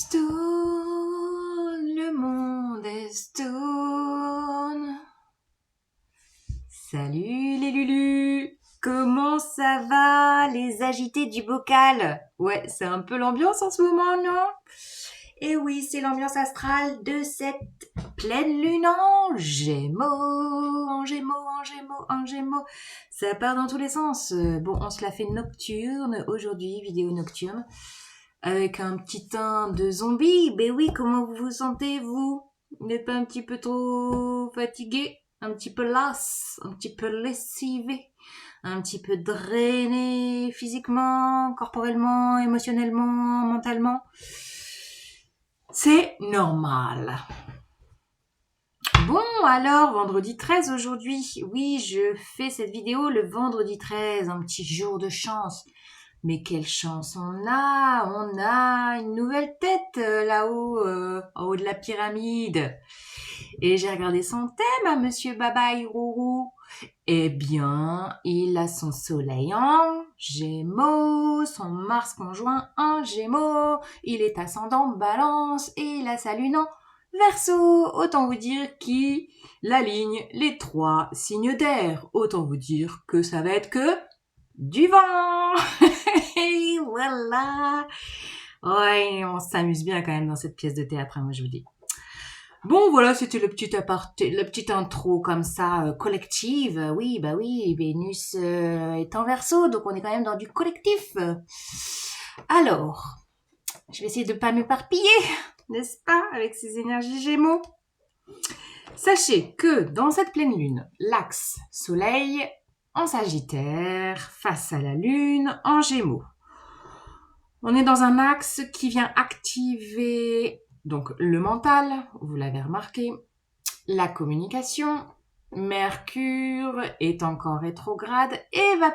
Stone, le monde est stone. Salut les Lulus, comment ça va les agités du bocal? Ouais, c'est un peu l'ambiance en ce moment, non? Et oui, c'est l'ambiance astrale de cette pleine lune en Gémeaux, en Gémeaux, en Gémeaux, en Gémeaux. Ça part dans tous les sens. Bon, on se la fait nocturne aujourd'hui, vidéo nocturne, avec un petit teint de zombie. Ben oui, comment vous vous sentez, vous? Vous n'êtes pas un petit peu trop fatigué? Un petit peu lasse? Un petit peu lessivé? Un petit peu drainé physiquement, corporellement, émotionnellement, mentalement? C'est normal. Bon, alors, vendredi 13 aujourd'hui. Oui, je fais cette vidéo le vendredi 13, un petit jour de chance. Mais quelle chance on a! On a une nouvelle tête là-haut, en haut de la pyramide. Et j'ai regardé son thème à Monsieur Baba Hirourou. Eh bien, il a son soleil en Gémeaux, son Mars conjoint en Gémeaux, il est ascendant Balance et il a sa lune en Verseau. Autant vous dire qu'il aligne les 3 signes d'air. Autant vous dire que ça va être que du vent. Et voilà. Ouais, on s'amuse bien quand même dans cette pièce de théâtre, moi je vous dis. Bon, voilà, c'était le petit aparté, la petite intro comme ça, collective. Oui, bah oui, Vénus est en Verseau, donc on est quand même dans du collectif. Alors, je vais essayer de pas m'éparpiller, n'est-ce pas, avec ces énergies Gémeaux. Sachez que dans cette pleine lune, l'axe Soleil en Sagittaire face à la Lune en Gémeaux. On est dans un axe qui vient activer donc le mental, vous l'avez remarqué, la communication. Mercure est encore rétrograde et va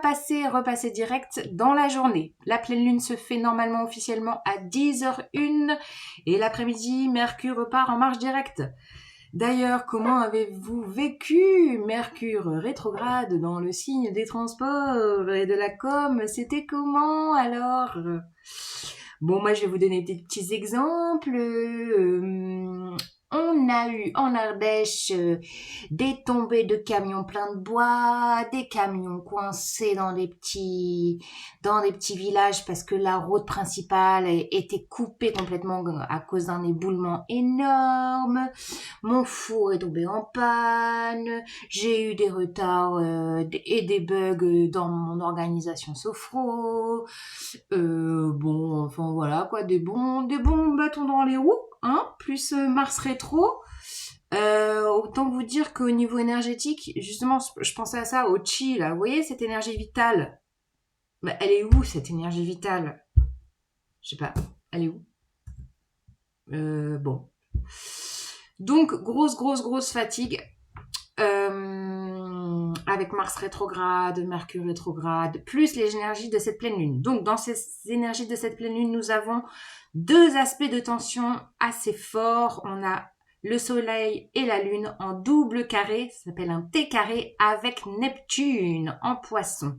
repasser direct dans la journée. La pleine lune se fait normalement officiellement à 10h01 et l'après-midi, Mercure repart en marche directe. D'ailleurs, comment avez-vous vécu Mercure rétrograde dans le signe des transports et de la com? C'était comment alors? Bon, moi je vais vous donner des petits exemples. On a eu en Ardèche des tombées de camions pleins de bois, des camions coincés dans des petits villages parce que la route principale était coupée complètement à cause d'un éboulement énorme. Mon four est tombé en panne. J'ai eu des retards et des bugs dans mon organisation sophro. Bon, enfin voilà quoi, des bons bâtons dans les roues, hein, plus Mars rétro. Autant vous dire qu'au niveau énergétique, justement, je pensais à ça, au chi, là. Vous voyez cette énergie vitale? Bah, elle est où cette énergie vitale? Je sais pas, elle est où? Bon. Donc, grosse fatigue. Avec Mars rétrograde, Mercure rétrograde, plus les énergies de cette pleine lune. Donc, dans ces énergies de cette pleine lune, nous avons 2 aspects de tension assez forts. On a le Soleil et la Lune en double carré, ça s'appelle un T carré, avec Neptune en Poisson.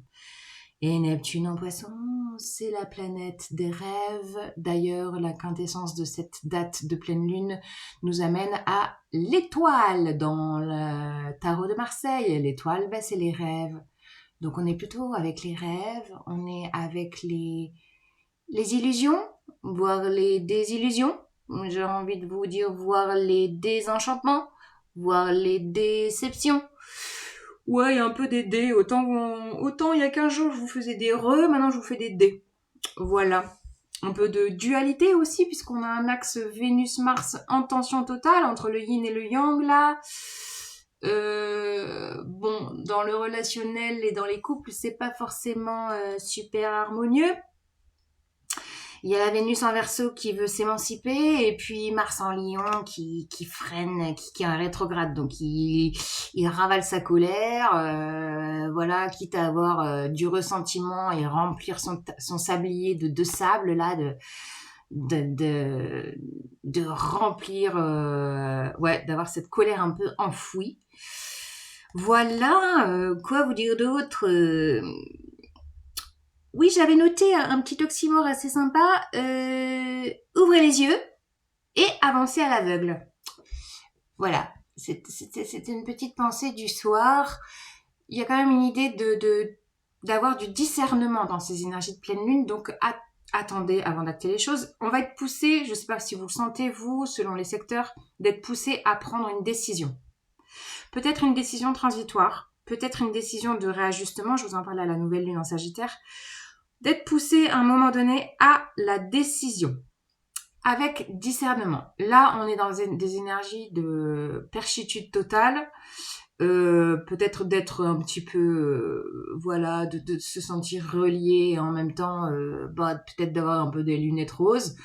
Et Neptune en Poisson, c'est la planète des rêves. D'ailleurs, la quintessence de cette date de pleine lune nous amène à l'étoile dans le tarot de Marseille. L'étoile, c'est les rêves. Donc on est plutôt avec les rêves, on est avec les illusions, voire les désillusions. J'ai envie de vous dire, voire les désenchantements, voire les déceptions. Ouais, il y a un peu des dés. Autant il y a 15 jours, je vous faisais des maintenant je vous fais des dés. Voilà. Un peu de dualité aussi, puisqu'on a un axe Vénus-Mars en tension totale entre le yin et le yang, là. Bon, dans le relationnel et dans les couples, c'est pas forcément super harmonieux. Il y a la Vénus en Verseau qui veut s'émanciper et puis Mars en Lion qui freine, qui est en rétrograde. Donc il ravale sa colère, voilà, quitte à avoir du ressentiment et remplir son sablier de sable là, de remplir, ouais, d'avoir cette colère un peu enfouie. Voilà, quoi vous dire d'autre? Oui, j'avais noté un petit oxymore assez sympa. Ouvrez les yeux, et avancer à l'aveugle. Voilà, c'était une petite pensée du soir. Il y a quand même une idée d'avoir du discernement dans ces énergies de pleine lune, donc attendez avant d'acter les choses. On va être poussé, je ne sais pas si vous le sentez vous, selon les secteurs, d'être poussé à prendre une décision. Peut-être une décision transitoire, peut-être une décision de réajustement, je vous en parle à la nouvelle lune en Sagittaire, d'être poussé à un moment donné à la décision. Avec discernement. Là, on est dans des énergies de perchitude totale, peut-être d'être un petit peu, voilà, de se sentir relié et en même temps, peut-être d'avoir un peu des lunettes roses.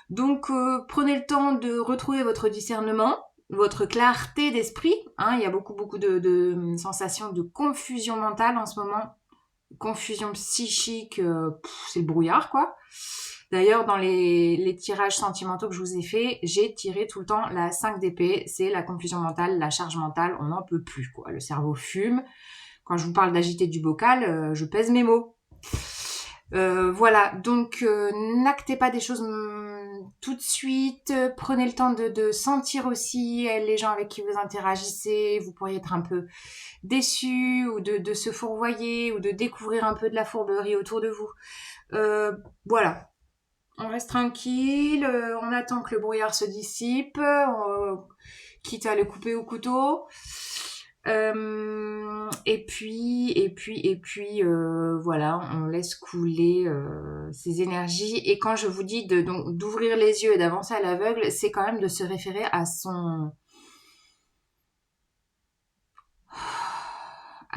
Donc, prenez le temps de retrouver votre discernement, votre clarté d'esprit. Hein, il y a beaucoup de sensations de confusion mentale en ce moment. Confusion psychique, c'est le brouillard, quoi. D'ailleurs, dans les tirages sentimentaux que je vous ai fait, j'ai tiré tout le temps la 5 d'épée. C'est la confusion mentale, la charge mentale. On n'en peut plus, quoi. Le cerveau fume. Quand je vous parle d'agiter du bocal, je pèse mes mots. Voilà, donc n'actez pas des choses tout de suite. Prenez le temps de sentir aussi les gens avec qui vous interagissez. Vous pourriez être un peu déçu ou de se fourvoyer ou de découvrir un peu de la fourberie autour de vous. Voilà. On reste tranquille, on attend que le brouillard se dissipe, quitte à le couper au couteau. Et puis, voilà, on laisse couler ces énergies. Et quand je vous dis d'ouvrir les yeux et d'avancer à l'aveugle, c'est quand même de se référer à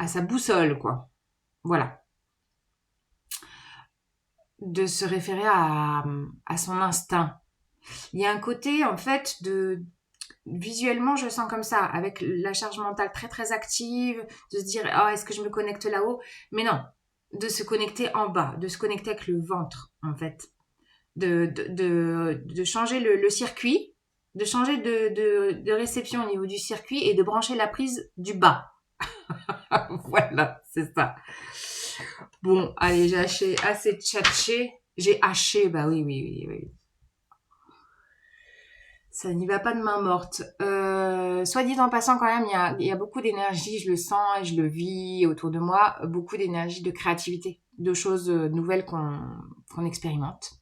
sa boussole, quoi. Voilà. De se référer à son instinct. Il y a un côté, en fait, visuellement, je sens comme ça, avec la charge mentale très très active, de se dire, oh, est-ce que je me connecte là-haut? Mais non, de se connecter en bas, de se connecter avec le ventre, en fait. De changer le circuit, de changer de réception au niveau du circuit et de brancher la prise du bas. Voilà, c'est ça. Bon, allez, j'ai assez tchatché. J'ai haché, bah oui. Ça n'y va pas de main morte. Soit dit en passant quand même, il y a beaucoup d'énergie, je le sens et je le vis autour de moi, beaucoup d'énergie de créativité, de choses nouvelles qu'on expérimente.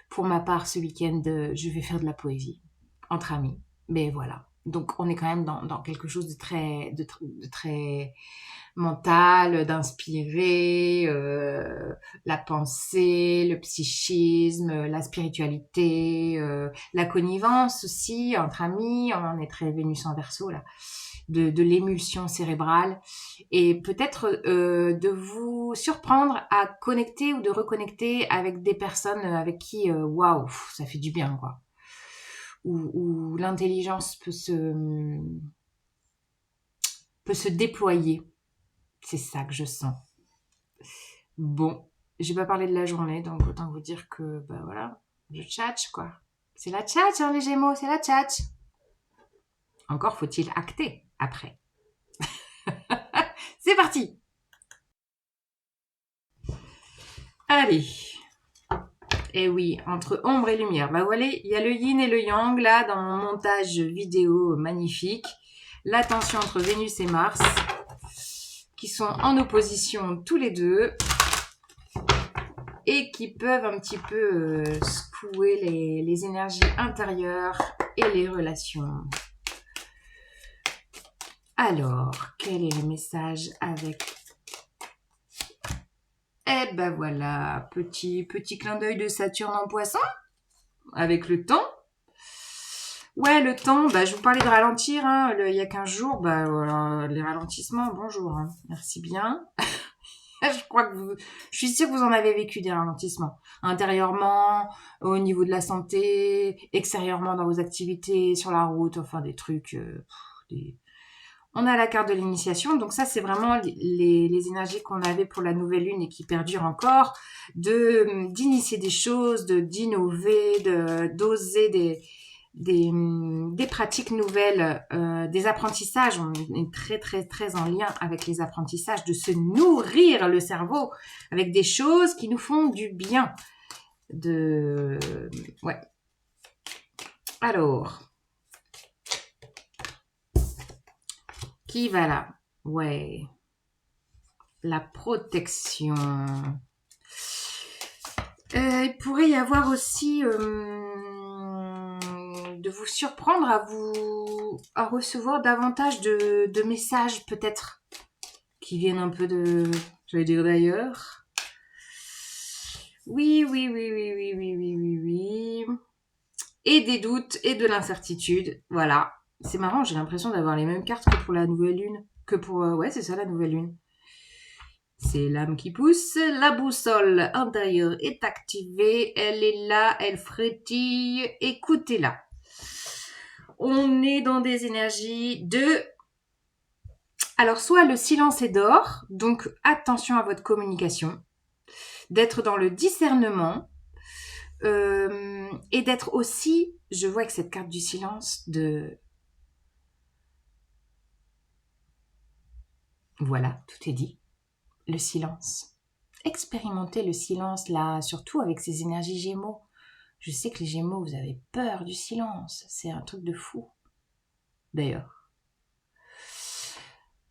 Pour ma part, ce week-end, je vais faire de la poésie, entre amis. Mais voilà. Donc on est quand même dans quelque chose de très mental, d'inspirer, la pensée, le psychisme, la spiritualité, la connivence aussi entre amis. On est très Vénus en Verseau là, de l'émulsion cérébrale et peut-être de vous surprendre à connecter ou de reconnecter avec des personnes avec qui waouh, ça fait du bien quoi. Où l'intelligence peut se déployer. C'est ça que je sens. Bon, j'ai pas parlé de la journée, donc autant vous dire que, bah voilà, je tchatche, quoi. C'est la tchatche, hein, les Gémeaux, c'est la tchatche. Encore faut-il acter après. C'est parti. Allez. Et oui, entre ombre et lumière. Bah voilà, il y a le yin et le yang, là, dans mon montage vidéo magnifique. La tension entre Vénus et Mars, qui sont en opposition tous les deux. Et qui peuvent un petit peu secouer les énergies intérieures et les relations. Alors, quel est le message avec... Eh ben voilà, petit clin d'œil de Saturne en Poisson, avec le temps. Ouais, le temps, bah, je vous parlais de ralentir, hein, il y a 15 jours, bah voilà, les ralentissements, bonjour, hein, merci bien. Je suis sûre que vous en avez vécu des ralentissements. Intérieurement, au niveau de la santé, extérieurement dans vos activités, sur la route, enfin des trucs. On a la carte de l'initiation, donc ça c'est vraiment les énergies qu'on avait pour la nouvelle lune et qui perdurent encore, d'initier des choses, d'innover, d'oser des pratiques nouvelles, des apprentissages. On est très très très en lien avec les apprentissages, de se nourrir le cerveau avec des choses qui nous font du bien. Ouais. Alors, qui va là? Ouais. La protection. Il pourrait y avoir aussi de vous surprendre à recevoir davantage de messages peut-être qui viennent un peu de, j'allais dire d'ailleurs. Oui. Et des doutes et de l'incertitude. Voilà. C'est marrant, j'ai l'impression d'avoir les mêmes cartes que pour la nouvelle lune. Que pour... ouais, c'est ça la nouvelle lune. C'est l'âme qui pousse. La boussole intérieure est activée. Elle est là, elle frétille. Écoutez-la. On est dans des énergies de... Alors, soit le silence est d'or, donc attention à votre communication. D'être dans le discernement. Et d'être aussi, je vois avec cette carte du silence, de... Voilà, tout est dit. Le silence. Expérimentez le silence là, surtout avec ces énergies Gémeaux. Je sais que les Gémeaux, vous avez peur du silence. C'est un truc de fou. D'ailleurs.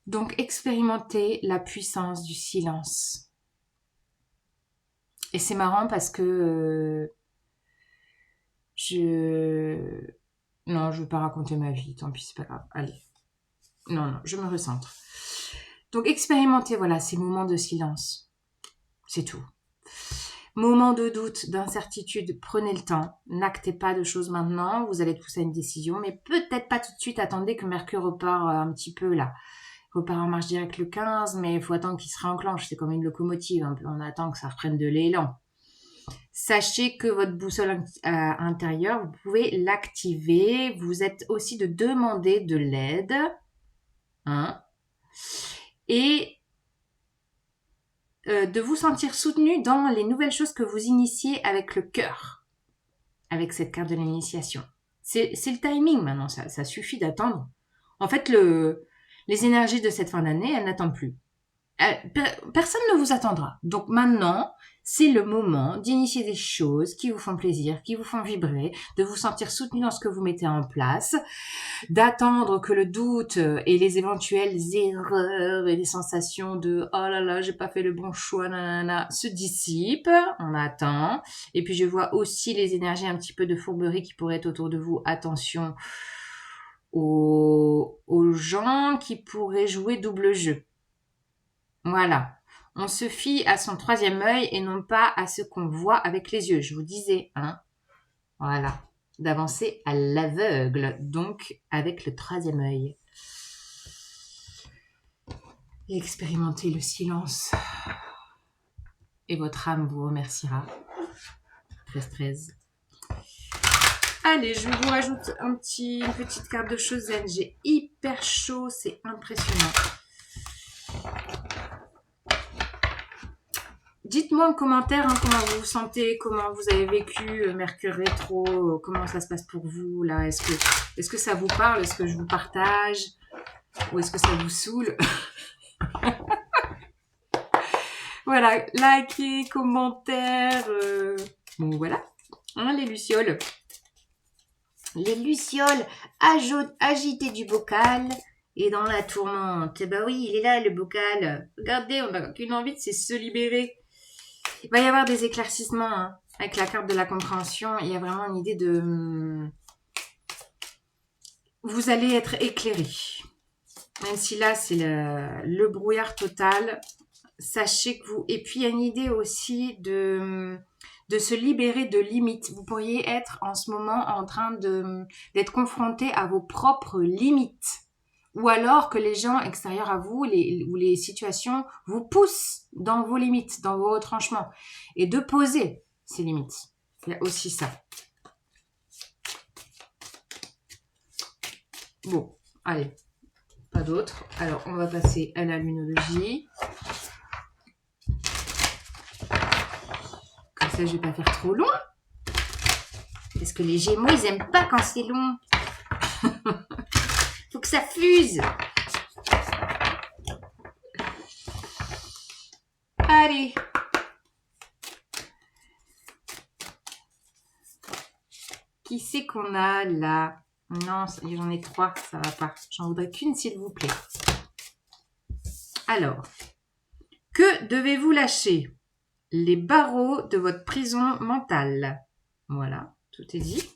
Donc, expérimentez la puissance du silence. Et c'est marrant parce que non, je ne veux pas raconter ma vie. Tant pis, c'est pas grave. Allez. Non, je me recentre. Donc, expérimentez, voilà, ces moments de silence. C'est tout. Moment de doute, d'incertitude, prenez le temps. N'actez pas de choses maintenant. Vous allez être poussé à une décision, mais peut-être pas tout de suite. Attendez que Mercure repart un petit peu là. Il repart en marche directe le 15, mais il faut attendre qu'il se réenclenche. C'est comme une locomotive. Un peu. On attend que ça reprenne de l'élan. Sachez que votre boussole intérieure, vous pouvez l'activer. Vous êtes aussi de demander de l'aide. Et de vous sentir soutenu dans les nouvelles choses que vous initiez avec le cœur, avec cette carte de l'initiation. C'est le timing maintenant, ça suffit d'attendre. En fait, les énergies de cette fin d'année, elles n'attendent plus. Personne ne vous attendra. Donc maintenant, c'est le moment d'initier des choses qui vous font plaisir, qui vous font vibrer, de vous sentir soutenu dans ce que vous mettez en place, d'attendre que le doute et les éventuelles erreurs et les sensations de « oh là là, j'ai pas fait le bon choix » nanana, se dissipent. On attend. Et puis je vois aussi les énergies un petit peu de fourberie qui pourraient être autour de vous. Attention aux gens qui pourraient jouer double jeu. Voilà. On se fie à son troisième œil et non pas à ce qu'on voit avec les yeux. Je vous disais, hein. Voilà. D'avancer à l'aveugle, donc avec le troisième œil. Et expérimentez le silence. Et votre âme vous remerciera. 13-13. Allez, je vous rajoute une petite carte de Chosen. J'ai hyper chaud, c'est impressionnant. Dites-moi en commentaire comment vous vous sentez, comment vous avez vécu Mercure rétro, comment ça se passe pour vous là. Est-ce que ça vous parle? Est-ce que je vous partage? Ou est-ce que ça vous saoule? Voilà, likez, commentaires. Bon voilà, hein, les lucioles. Les lucioles agitées du bocal et dans la tourmente. Eh ben oui, il est là le bocal. Regardez, on n'a qu'une envie, c'est se libérer. Il va y avoir des éclaircissements hein, avec la carte de la compréhension. Il y a vraiment une idée de... Vous allez être éclairé. Même si là, c'est le brouillard total. Sachez que vous... Et puis, il y a une idée aussi de se libérer de limites. Vous pourriez être en ce moment en train d'être confronté à vos propres limites. Ou alors que les gens extérieurs à vous ou les situations vous poussent dans vos limites, dans vos retranchements. Et de poser ces limites. Il y a aussi ça. Bon, allez. Pas d'autres. Alors, on va passer à la lunologie. Comme ça, je vais pas faire trop long. Parce que les Gémeaux, ils aiment pas quand c'est long. Faut que ça fuse. Allez. Qui c'est qu'on a là? Non, j'en ai 3, ça va pas. J'en voudrais qu'une, s'il vous plaît. Alors, que devez-vous lâcher? Les barreaux de votre prison mentale. Voilà, tout est dit.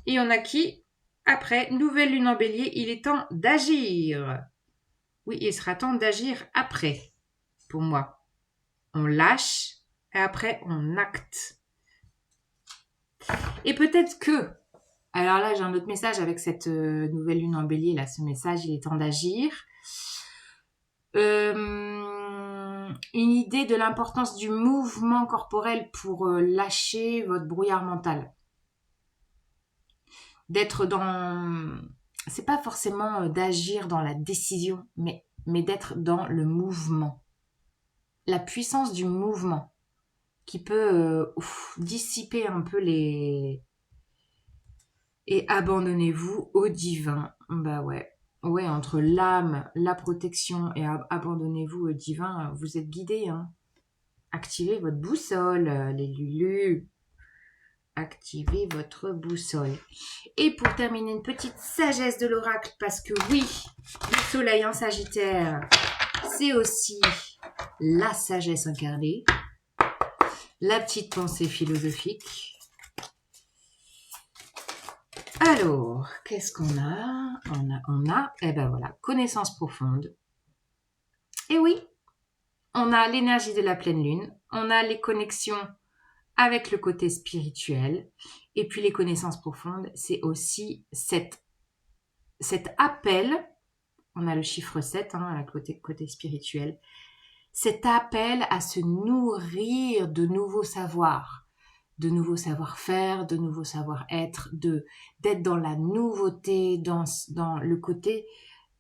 Et on a qui? Après, nouvelle lune en bélier, il est temps d'agir. Oui, il sera temps d'agir après, pour moi. On lâche et après on acte. Et peut-être que, alors là j'ai un autre message avec cette nouvelle lune en bélier, là ce message, il est temps d'agir. Une idée de l'importance du mouvement corporel pour lâcher votre brouillard mental. D'être dans... C'est pas forcément d'agir dans la décision, mais d'être dans le mouvement. La puissance du mouvement qui peut dissiper un peu les... Et abandonnez-vous au divin. Bah ouais. Ouais, entre l'âme, la protection et abandonnez-vous au divin, vous êtes guidés. Hein. Activez votre boussole, les lulus. Activez votre boussole. Et pour terminer, une petite sagesse de l'oracle, parce que oui, le soleil en Sagittaire, c'est aussi la sagesse incarnée, la petite pensée philosophique. Alors, qu'est-ce qu'on a? On a, eh ben voilà, connaissance profonde. Et oui, on a l'énergie de la pleine lune, on a les connexions avec le côté spirituel, et puis les connaissances profondes, c'est aussi cet appel, on a le chiffre 7, hein, côté spirituel, cet appel à se nourrir de nouveaux savoirs, de nouveaux savoir-faire, de nouveaux savoir-être, d'être dans la nouveauté, dans le côté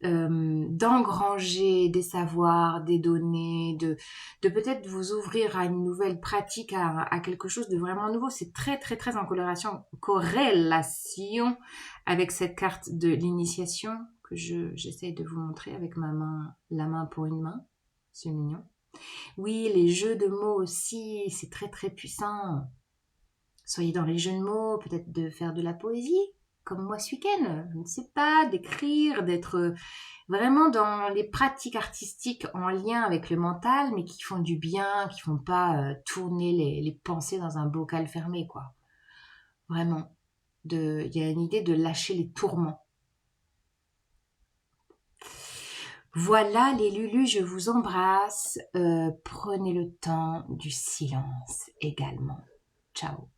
d'engranger des savoirs, des données, de peut-être vous ouvrir à une nouvelle pratique, à quelque chose de vraiment nouveau. C'est très très très en corrélation avec cette carte de l'initiation que j'essaye de vous montrer avec ma main, la main pour une main. C'est mignon. Oui, les jeux de mots aussi, c'est très très puissant. Soyez dans les jeux de mots, peut-être de faire de la poésie, comme moi ce week-end, je ne sais pas, d'écrire, d'être vraiment dans les pratiques artistiques en lien avec le mental, mais qui font du bien, qui font pas tourner les pensées dans un bocal fermé, quoi. Vraiment. Il y a une idée de lâcher les tourments. Voilà les Lulus, je vous embrasse. Prenez le temps du silence également. Ciao.